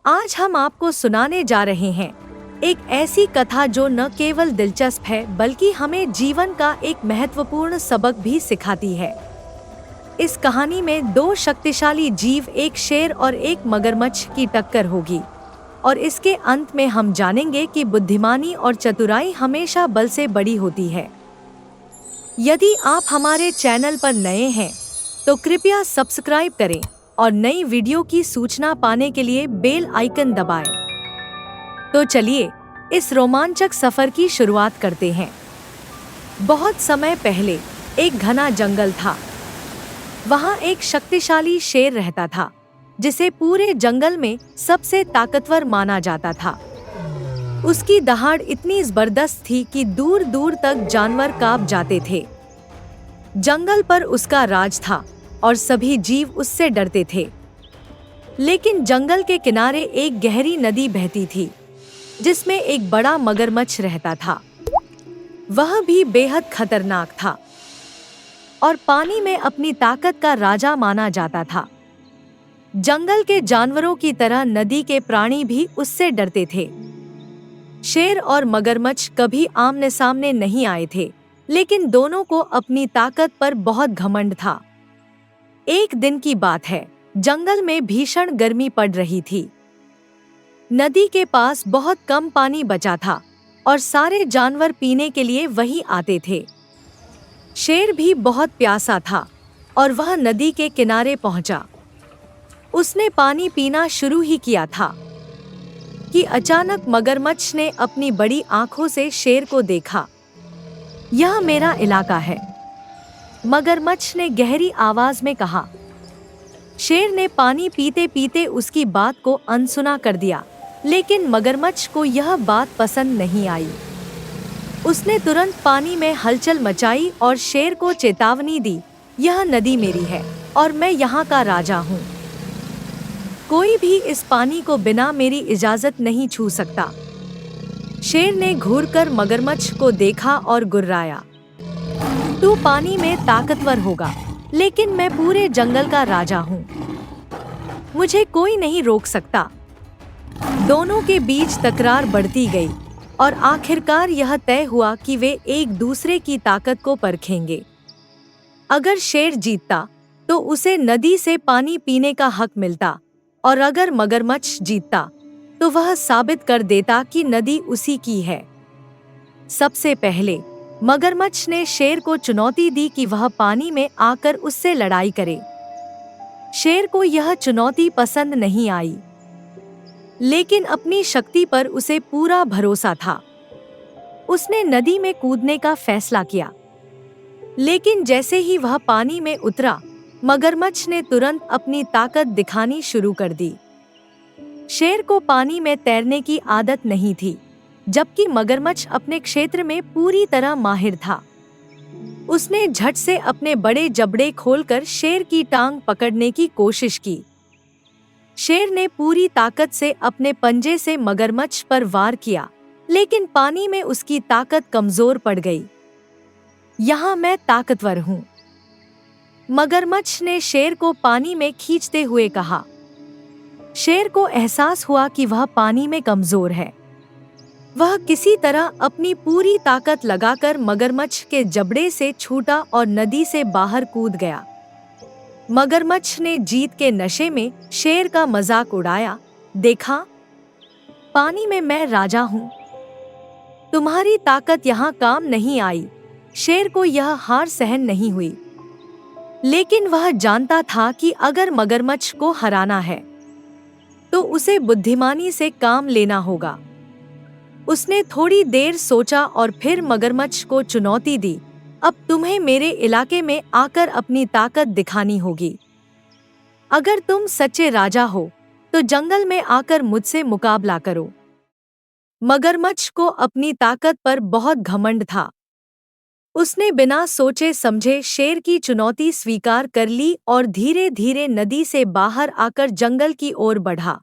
आज हम आपको सुनाने जा रहे हैं एक ऐसी कथा जो न केवल दिलचस्प है बल्कि हमें जीवन का एक महत्वपूर्ण सबक भी सिखाती है। इस कहानी में दो शक्तिशाली जीव, एक शेर और एक मगरमच्छ की टक्कर होगी और इसके अंत में हम जानेंगे कि बुद्धिमानी और चतुराई हमेशा बल से बड़ी होती है। यदि आप हमारे चैनल पर नए हैं तो कृपया सब्सक्राइब करें और नई वीडियो की सूचना पाने के लिए बेल आइकन दबाएं। तो चलिए इस रोमांचक सफर की शुरुआत करते हैं। बहुत समय पहले एक घना जंगल था। वहाँ एक शक्तिशाली शेर रहता था जिसे पूरे जंगल में सबसे ताकतवर माना जाता था। उसकी दहाड़ इतनी जबरदस्त थी कि दूर दूर तक जानवर कांप जाते थे। जंगल पर उसका राज था और सभी जीव उससे डरते थे। लेकिन जंगल के किनारे एक गहरी नदी बहती थी जिसमें एक बड़ा मगरमच्छ रहता था। वह भी बेहद खतरनाक था और पानी में अपनी ताकत का राजा माना जाता था। जंगल के जानवरों की तरह नदी के प्राणी भी उससे डरते थे। शेर और मगरमच्छ कभी आमने सामने नहीं आए थे, लेकिन दोनों को अपनी ताकत पर बहुत घमंड था। एक दिन की बात है, जंगल में भीषण गर्मी पड़ रही थी। नदी के पास बहुत कम पानी बचा था और सारे जानवर पीने के लिए वहीं आते थे। शेर भी बहुत प्यासा था और वह नदी के किनारे पहुंचा। उसने पानी पीना शुरू ही किया था कि अचानक मगरमच्छ ने अपनी बड़ी आंखों से शेर को देखा। यह मेरा इलाका है, मगरमच्छ ने गहरी आवाज में कहा। शेर ने पानी पीते पीते उसकी बात को अनसुना कर दिया, लेकिन मगरमच्छ को यह बात पसंद नहीं आई। उसने तुरंत पानी में हलचल मचाई और शेर को चेतावनी दी, यह नदी मेरी है और मैं यहाँ का राजा हूँ। कोई भी इस पानी को बिना मेरी इजाजत नहीं छू सकता। शेर ने घूरकर मगरमच्छ को देखा और गुर्राया, तू पानी में ताकतवर होगा, लेकिन मैं पूरे जंगल का राजा हूँ, मुझे कोई नहीं रोक सकता। दोनों के बीच तकरार बढ़ती गई और आखिरकार यह तय हुआ कि वे एक दूसरे की ताकत को परखेंगे। अगर शेर जीतता तो उसे नदी से पानी पीने का हक मिलता और अगर मगरमच्छ जीतता तो वह साबित कर देता कि नदी उसी की है। सबसे पहले मगरमच्छ ने शेर को चुनौती दी कि वह पानी में आकर उससे लड़ाई करे। शेर को यह चुनौती पसंद नहीं आई, लेकिन अपनी शक्ति पर उसे पूरा भरोसा था। उसने नदी में कूदने का फैसला किया, लेकिन जैसे ही वह पानी में उतरा, मगरमच्छ ने तुरंत अपनी ताकत दिखानी शुरू कर दी। शेर को पानी में तैरने की आदत नहीं थी, जबकि मगरमच्छ अपने क्षेत्र में पूरी तरह माहिर था। उसने झट से अपने बड़े जबड़े खोलकर शेर की टांग पकड़ने की कोशिश की। शेर ने पूरी ताकत से अपने पंजे से मगरमच्छ पर वार किया, लेकिन पानी में उसकी ताकत कमजोर पड़ गई। यहाँ मैं ताकतवर हूँ, मगरमच्छ ने शेर को पानी में खींचते हुए कहा। शेर को एहसास हुआ कि वह पानी में कमजोर है। वह किसी तरह अपनी पूरी ताकत लगाकर मगरमच्छ के जबड़े से छूटा और नदी से बाहर कूद गया। मगरमच्छ ने जीत के नशे में शेर का मजाक उड़ाया, देखा, पानी में मैं राजा हूँ, तुम्हारी ताकत यहाँ काम नहीं आई। शेर को यह हार सहन नहीं हुई, लेकिन वह जानता था कि अगर मगरमच्छ को हराना है तो उसे बुद्धिमानी से काम लेना होगा। उसने थोड़ी देर सोचा और फिर मगरमच्छ को चुनौती दी, अब तुम्हें मेरे इलाके में आकर अपनी ताकत दिखानी होगी। अगर तुम सच्चे राजा हो तो जंगल में आकर मुझसे मुकाबला करो। मगरमच्छ को अपनी ताकत पर बहुत घमंड था। उसने बिना सोचे समझे शेर की चुनौती स्वीकार कर ली और धीरे धीरे नदी से बाहर आकर जंगल की ओर बढ़ा।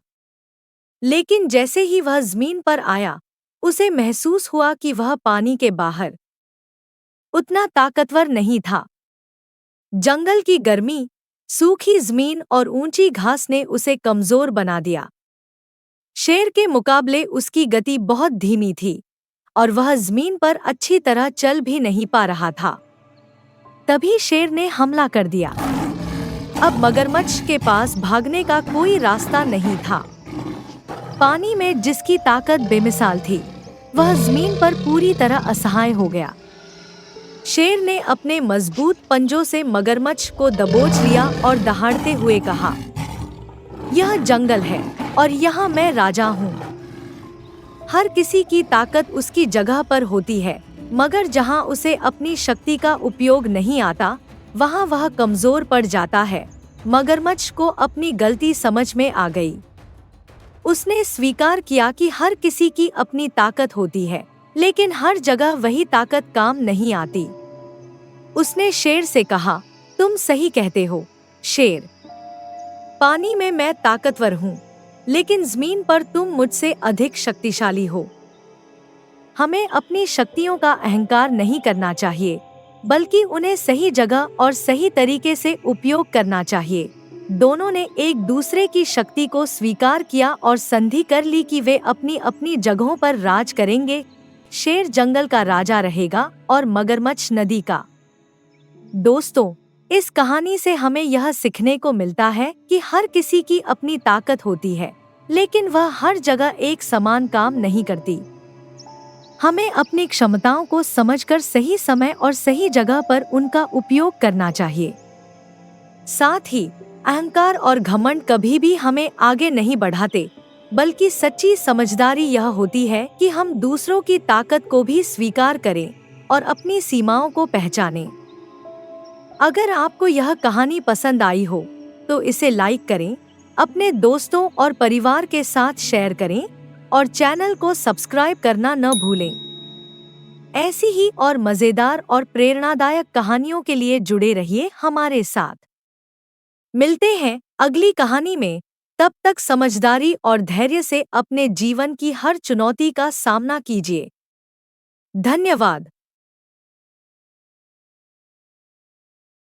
लेकिन जैसे ही वह जमीन पर आया, उसे महसूस हुआ कि वह पानी के बाहर उतना ताकतवर नहीं था। जंगल की गर्मी, सूखी जमीन और ऊंची घास ने उसे कमजोर बना दिया। शेर के मुकाबले उसकी गति बहुत धीमी थी और वह जमीन पर अच्छी तरह चल भी नहीं पा रहा था। तभी शेर ने हमला कर दिया। अब मगरमच्छ के पास भागने का कोई रास्ता नहीं था। पानी में जिसकी ताकत बेमिसाल थी, वह जमीन पर पूरी तरह असहाय हो गया। शेर ने अपने मजबूत पंजों से मगरमच्छ को दबोच लिया और दहाड़ते हुए कहा, यह जंगल है और यहाँ मैं राजा हूँ। हर किसी की ताकत उसकी जगह पर होती है, मगर जहाँ उसे अपनी शक्ति का उपयोग नहीं आता, वहाँ वह कमजोर पड़ जाता है। मगरमच्छ को अपनी गलती समझ में आ गई। उसने स्वीकार किया कि हर किसी की अपनी ताकत होती है, लेकिन हर जगह वही ताकत काम नहीं आती। उसने शेर से कहा, तुम सही कहते हो शेर। पानी में मैं ताकतवर हूँ, लेकिन जमीन पर तुम मुझसे अधिक शक्तिशाली हो। हमें अपनी शक्तियों का अहंकार नहीं करना चाहिए, बल्कि उन्हें सही जगह और सही तरीके से उपयोग करना चाहिए। दोनों ने एक दूसरे की शक्ति को स्वीकार किया और संधि कर ली कि वे अपनी अपनी जगहों पर राज करेंगे। शेर जंगल का राजा रहेगा और मगरमच्छ नदी का। दोस्तों, इस कहानी से हमें यह सीखने को मिलता है कि हर किसी की अपनी ताकत होती है, लेकिन वह हर जगह एक समान काम नहीं करती। हमें अपनी क्षमताओं को समझकर सही समय और सही जगह पर उनका उपयोग करना चाहिए। साथ ही अहंकार और घमंड कभी भी हमें आगे नहीं बढ़ाते, बल्कि सच्ची समझदारी यह होती है कि हम दूसरों की ताकत को भी स्वीकार करें और अपनी सीमाओं को पहचानें। अगर आपको यह कहानी पसंद आई हो तो इसे लाइक करें, अपने दोस्तों और परिवार के साथ शेयर करें और चैनल को सब्सक्राइब करना न भूलें। ऐसी ही और मजेदार और प्रेरणादायक कहानियों के लिए जुड़े रहिए हमारे साथ। मिलते हैं अगली कहानी में। तब तक समझदारी और धैर्य से अपने जीवन की हर चुनौती का सामना कीजिए। धन्यवाद।